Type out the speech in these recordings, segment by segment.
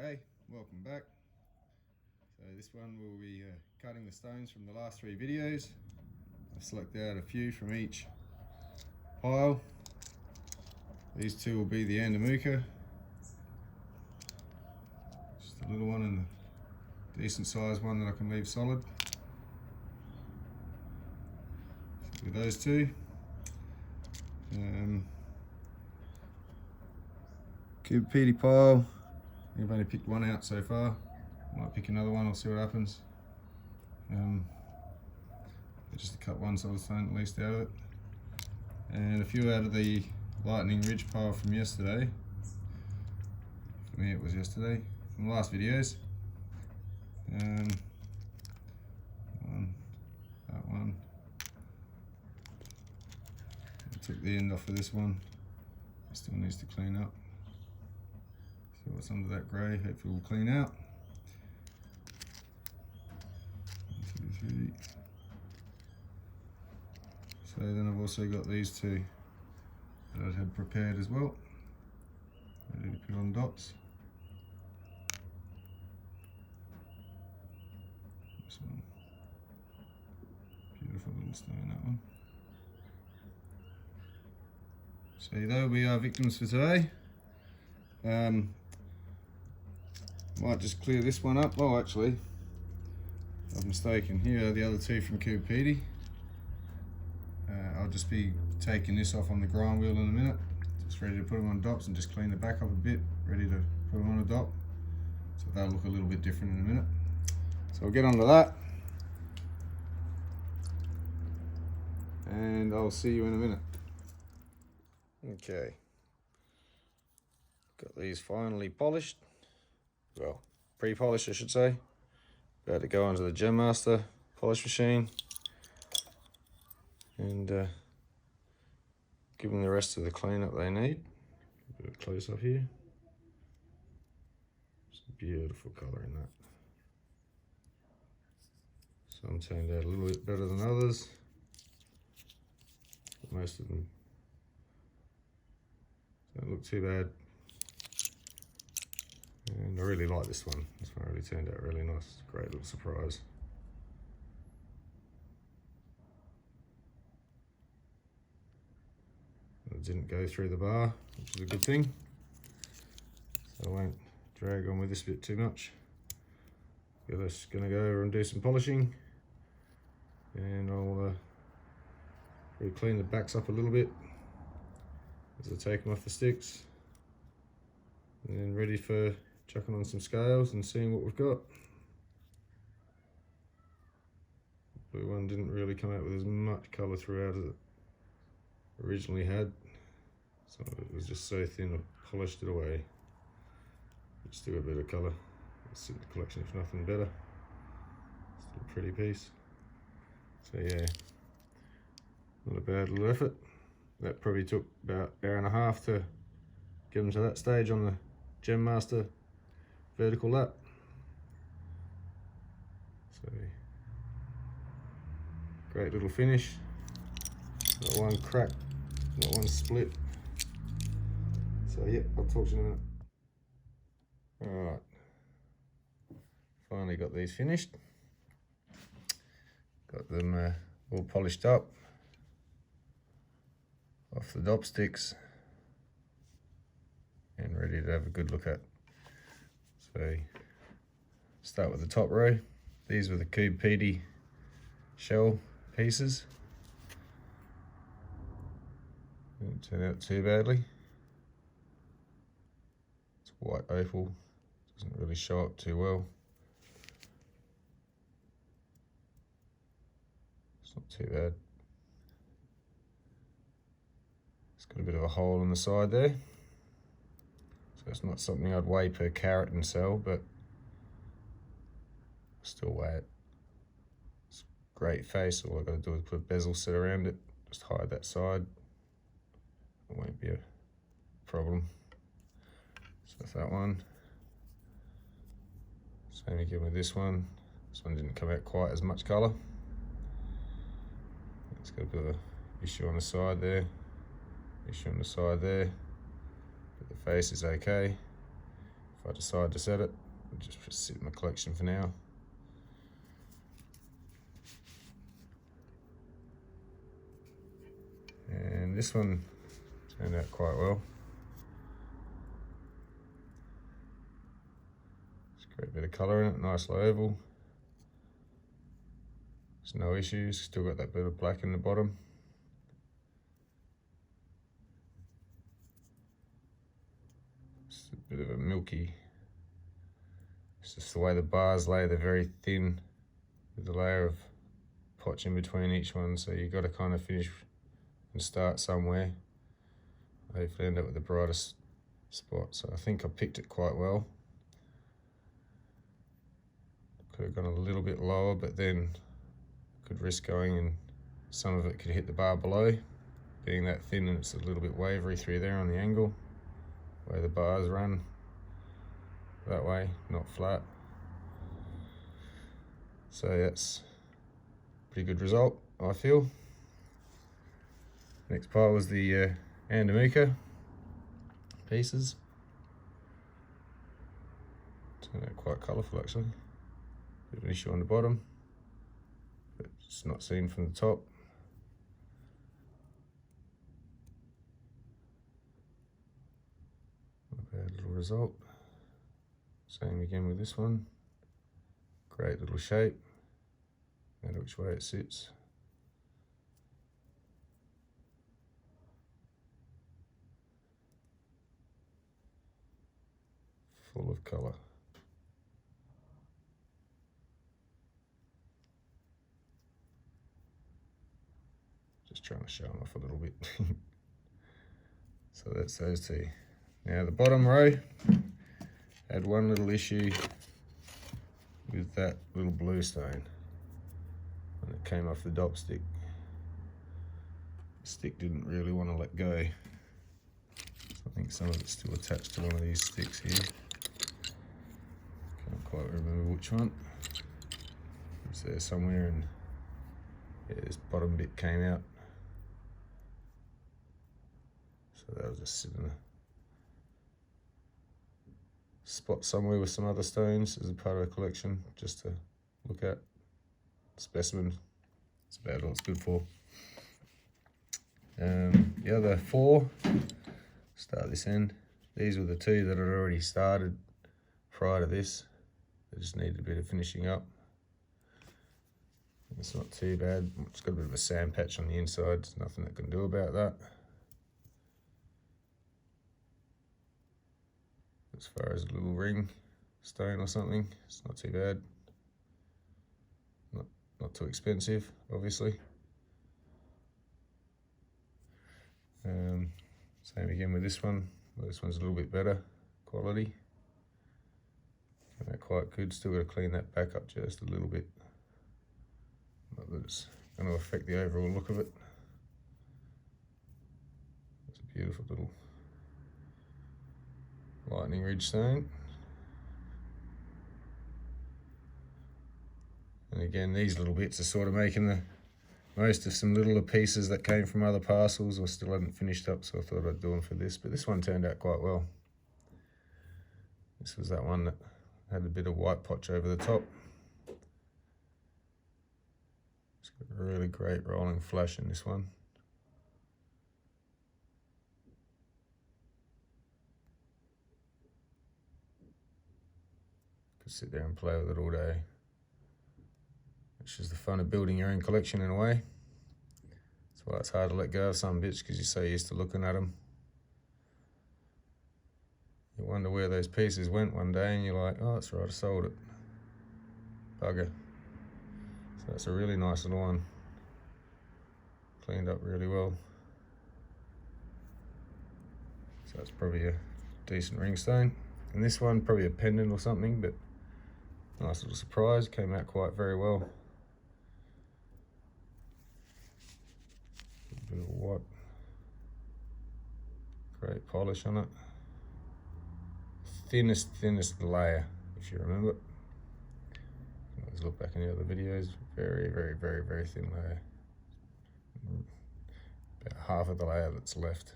G'day, welcome back. So this one we'll be cutting the stones from the last three videos. I've selected out a few from each pile. These two will be the Andamuka. Just a little one and a decent sized one that I can leave solid. So with those two. Cupidity pile. I've only picked one out so far. Might pick another one, I'll see what happens. Just to cut one so I was at least out of it. And a few out of the Lightning Ridge pile from yesterday. For me it was yesterday, from the last videos. That one. I took the end off of this one. It still needs to clean up. See what's under that grey, hopefully will clean out. 1, 2, 3. So then I've also got these two that I had prepared as well, ready to put on dots. This one, beautiful little stone, that one. So they'll be our victims for today. Might just clear this one up. Oh, actually, I'm mistaken. Here are the other two from Cupidity. I'll just be taking this off on the grind wheel in a minute. Just ready to put them on dots and just clean the back up a bit. Ready to put them on a dot. So they'll look a little bit different in a minute. So we'll get onto that. And I'll see you in a minute. Okay. Got these finally polished. Well, pre-polished I should say. About to go onto the Gem Master polish machine and give them the rest of the cleanup they need. A bit of close up here. It's a beautiful colour in that. Some turned out a little bit better than others, but most of them don't look too bad. And I really like this one. This one really turned out really nice. Great little surprise. It didn't go through the bar, which is a good thing. So I won't drag on with this bit too much. We're just going to go over and do some polishing. And I'll really clean the backs up a little bit as I take them off the sticks. And then ready for chucking on some scales and seeing what we've got. The blue one didn't really come out with as much colour throughout as it originally had. Some of it was just so thin I polished it away. It's still a bit of colour. It's in the collection if nothing better. Still a pretty piece. So yeah, not a bad little effort. That probably took about an hour and a half to get them to that stage on the Gem Master vertical lap. So great little finish. Not one crack, not one split. So yeah, I'll talk to you in a minute. Alright, finally got these finished. Got them all polished up off the dop sticks and ready to have a good look at. So start with the top row. These were the Cupidity shell pieces. Didn't turn out too badly. It's white opal, doesn't really show up too well. It's not too bad. It's got a bit of a hole in the side there. So it's not something I'd weigh per carat and sell, but still weigh it. It's a great face. All I've got to do is put a bezel set around it, just hide that side. It won't be a problem. So that's that one. Same again with this one. This one didn't come out quite as much colour. It's got a bit of an issue on the side there. Issue on the side there. But the face is okay. if I decide to set it. It'll just sit in my collection for now. And this one turned out quite well. It's a great bit of colour in it, nice low oval. There's no issues, still got that bit of black in the bottom. It's a bit of a milky, it's just the way the bars lay, they're very thin with a layer of potch in between each one, so you've got to kind of finish and start somewhere. Hopefully end up with the brightest spot, so I think I picked it quite well. Could have gone a little bit lower, but then could risk going and some of it could hit the bar below, being that thin, and it's a little bit wavery through there on the angle, where the bars run that way, not flat. So that's a pretty good result, I feel. Next pile was the Andamika pieces. Turned out quite colourful actually. Bit of an issue on the bottom, but it's not seen from the top. Not a bad little result. Same again with this one. Great little shape, no matter which way it sits. Full of colour. Just trying to show them off a little bit. So that's those two. Now the bottom row had one little issue with that little blue stone when it came off the dop stick. The stick didn't really want to let go. So I think some of it's still attached to one of these sticks here. Can't quite remember which one. It's there somewhere, and yeah, this bottom bit came out. So that'll just sit in a spot somewhere with some other stones as a part of the collection, just to look at. Specimen, it's about all it's good for. The other four, start this end. These were the two that had already started prior to this. They just needed a bit of finishing up. It's not too bad. It's got a bit of a sand patch on the inside. There's nothing I can do about that. As far as a little ring stone or something, it's not too bad. Not too expensive, obviously. Same again with this one. Well, this one's a little bit better quality. Came out quite good. Still got to clean that back up just a little bit. Not that it's going to affect the overall look of it. It's a beautiful little lightning ridge stone. And again, these little bits are sort of making the most of some littler pieces that came from other parcels or still hadn't finished up, so I thought I'd do them for this. But this one turned out quite well. This was that one that had a bit of white potch over the top. It's got a really great rolling flash in this one. Could sit there and play with it all day. Which is the fun of building your own collection in a way. That's why it's hard to let go of some bits, because you're so used to looking at them. You wonder where those pieces went one day and you're like, oh, that's right, I sold it. Bugger. So that's a really nice little one. Cleaned up really well. So that's probably a decent ring stone. And this one, probably a pendant or something, but nice little surprise, came out quite very well. A bit of white, great polish on it. Thinnest layer, if you remember. You can always look back in the other videos. Very, very, very, very thin layer. About half of the layer that's left,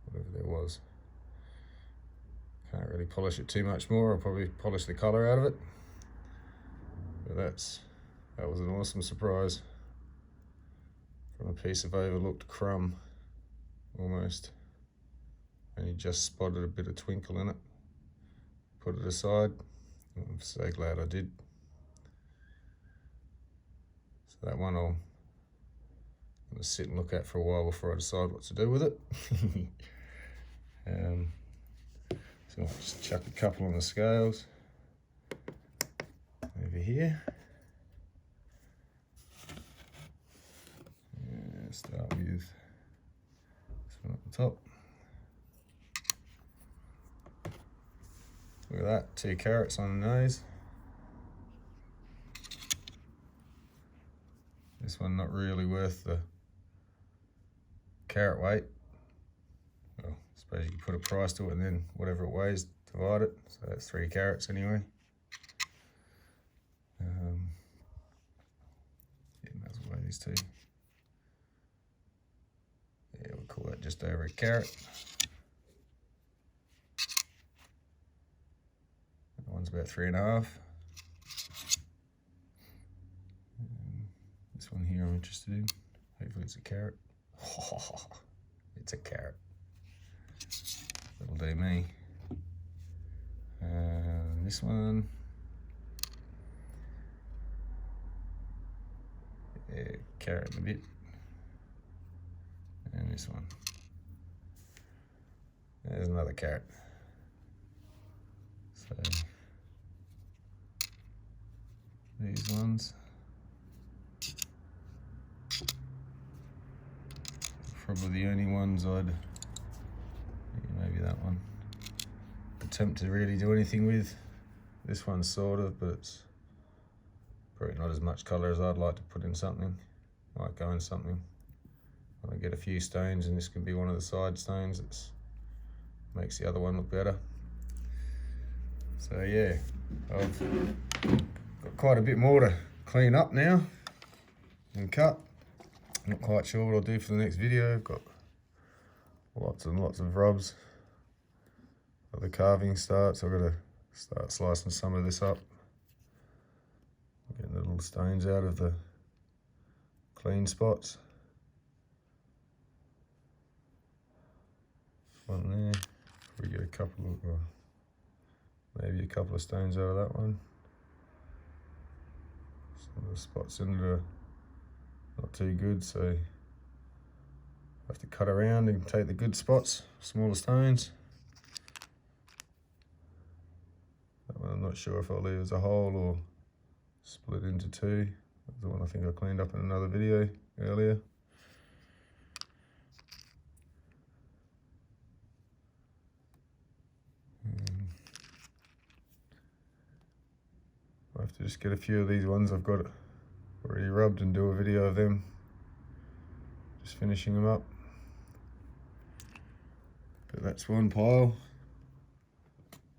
whatever there was. Can't really polish it too much more. I'll probably polish the colour out of it. But that was an awesome surprise. From a piece of overlooked crumb, almost. Only just spotted a bit of twinkle in it. Put it aside. I'm so glad I did. So that one I'm gonna sit and look at for a while before I decide what to do with it. So I'll just chuck a couple on the scales over here. And start with this one at the top. Look at that, 2 carats on the nose. This one not really worth the carat weight. Well, I suppose you can put a price to it and then whatever it weighs, divide it. So that's 3 carats anyway. Yeah, might as well weigh these 2. Yeah, we'll call that just over a carat. That one's about 3.5. This one here I'm interested in. Hopefully it's a carat. Oh, it's a carat. That'll do me. And this one. Yeah, carat and a bit. And this one. There's another carat. So these ones. Probably the only ones maybe that one, attempt to really do anything with. This one sort of, but it's probably not as much colour as I'd like to put in something. Might go in something. I get a few stones, and this could be one of the side stones that makes the other one look better. So yeah, I've got quite a bit more to clean up now and cut. Not quite sure what I'll do for the next video. I've got lots and lots of rubs. But the carving starts. I've got to start slicing some of this up. Getting the little stones out of the clean spots. One there. We get a couple of, maybe a couple of stones out of that one. Some of the spots in it are not too good, so I have to cut around and take the good spots, smaller stones. That one I'm not sure if I'll leave as a whole or split into 2. That's the one I think I cleaned up in another video earlier. I have to just get a few of these ones I've got already rubbed and do a video of them, just finishing them up. But that's one pile.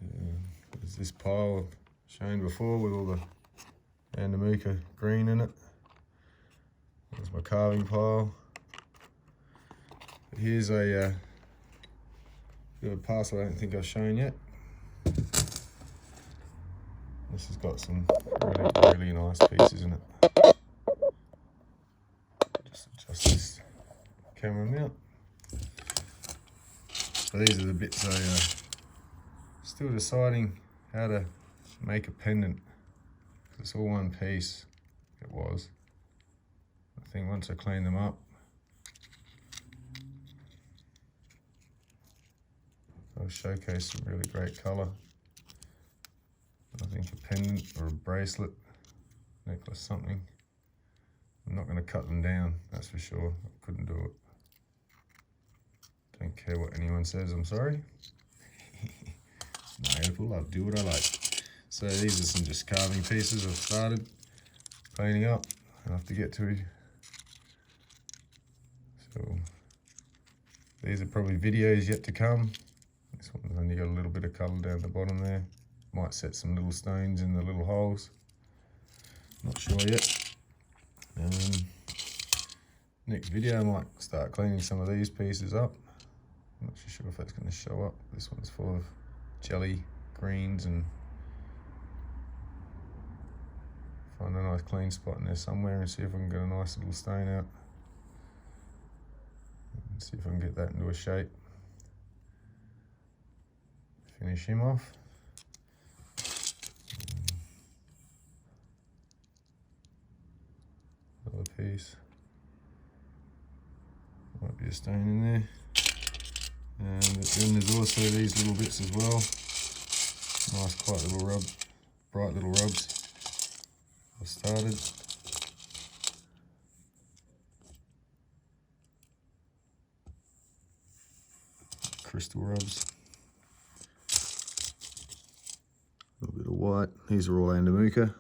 There's this pile I've shown before with all the Andamuka green in it. There's my carving pile. Here's a bit of a parcel I don't think I've shown yet. This has got some really nice pieces in it. Just adjust this camera mount. So these are the bits still deciding how to make a pendant. It's all one piece. It was. I think once I clean them up, I'll showcase some really great colour. I think a pendant or a bracelet, necklace, something. I'm not going to cut them down, that's for sure. I couldn't do it. Don't care what anyone says, I'm sorry. No, I'll do what I like. So these are some just carving pieces I've started cleaning up. I have to get to. So these are probably videos yet to come. This one's only got a little bit of colour down the bottom there. Might set some little stones in the little holes. Not sure yet. Next video I might start cleaning some of these pieces up. I'm not sure if that's going to show up. This one's full of jelly greens and find a nice clean spot in there somewhere and see if I can get a nice little stain out. See if I can get that into a shape. Finish him off. Another piece. Might be a stain in there. And then there's also these little bits as well. Nice quiet little rub, bright little rubs. I've started. Crystal rubs. A little bit of white. These are all Andamuka.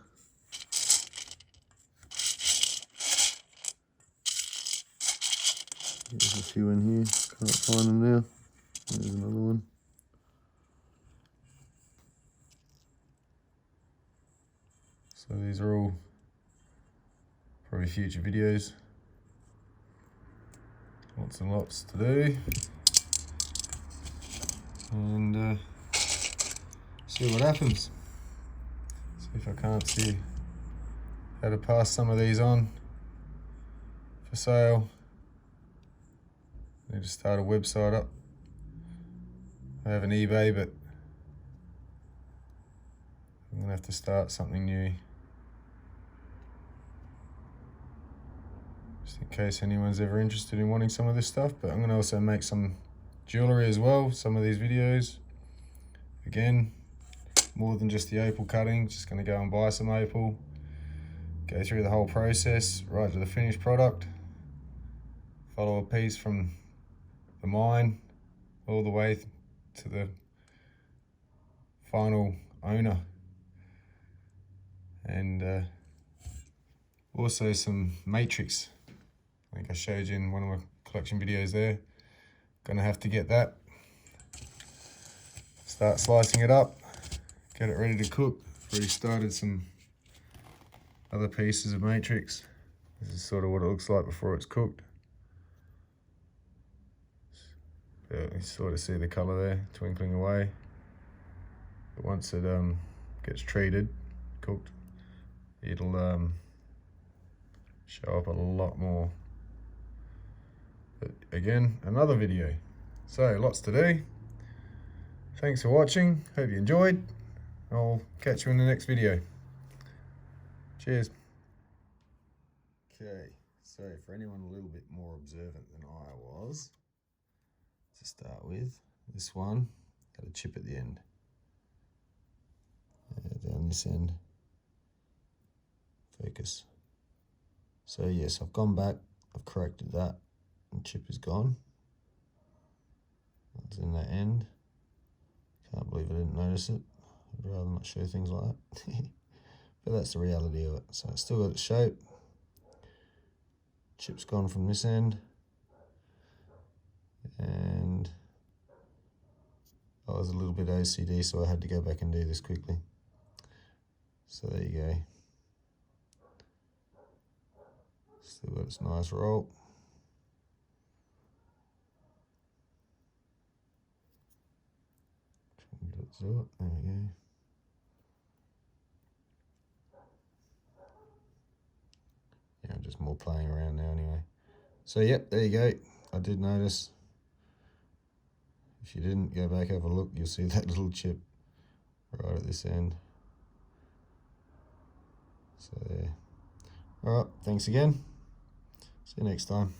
There's a few in here. Can't find them now. There's another one. So these are all probably future videos. Lots and lots to do. And see what happens. See if I can't see how to pass some of these on for sale. I need to start a website up. I have an eBay, but I'm gonna have to start something new. Just in case anyone's ever interested in wanting some of this stuff, but I'm gonna also make some jewellery as well, some of these videos. Again, more than just the opal cutting, just gonna go and buy some opal, go through the whole process, right to the finished product, follow a piece from the mine all the way to the final owner. And also some matrix. I think I showed you in one of my collection videos there. Gonna have to get that. Start slicing it up, get it ready to cook. Already started some other pieces of matrix. This is sort of what it looks like before it's cooked. You sort of see the colour there twinkling away. But once it gets treated, cooked, it'll show up a lot more. But again, another video. So lots to do. Thanks for watching. Hope you enjoyed. I'll catch you in the next video. Cheers. Okay, so for anyone a little bit more observant than I was, to start with, this one had a chip at the end. Down this end. Focus. So yes, I've gone back, I've corrected that, and chip is gone. It's in that end. Can't believe I didn't notice it. I'd rather not show things like that. But that's the reality of it. So it's still got its shape. Chip's gone from this end. And I was a little bit OCD, so I had to go back and do this quickly. So there you go. Still got its nice roll. Let's do it. There we go. Yeah, I'm just more playing around now anyway. So yep, there you go. I did notice. If you didn't, go back, have a look, you'll see that little chip right at this end. So there. Alright, thanks again. See you next time.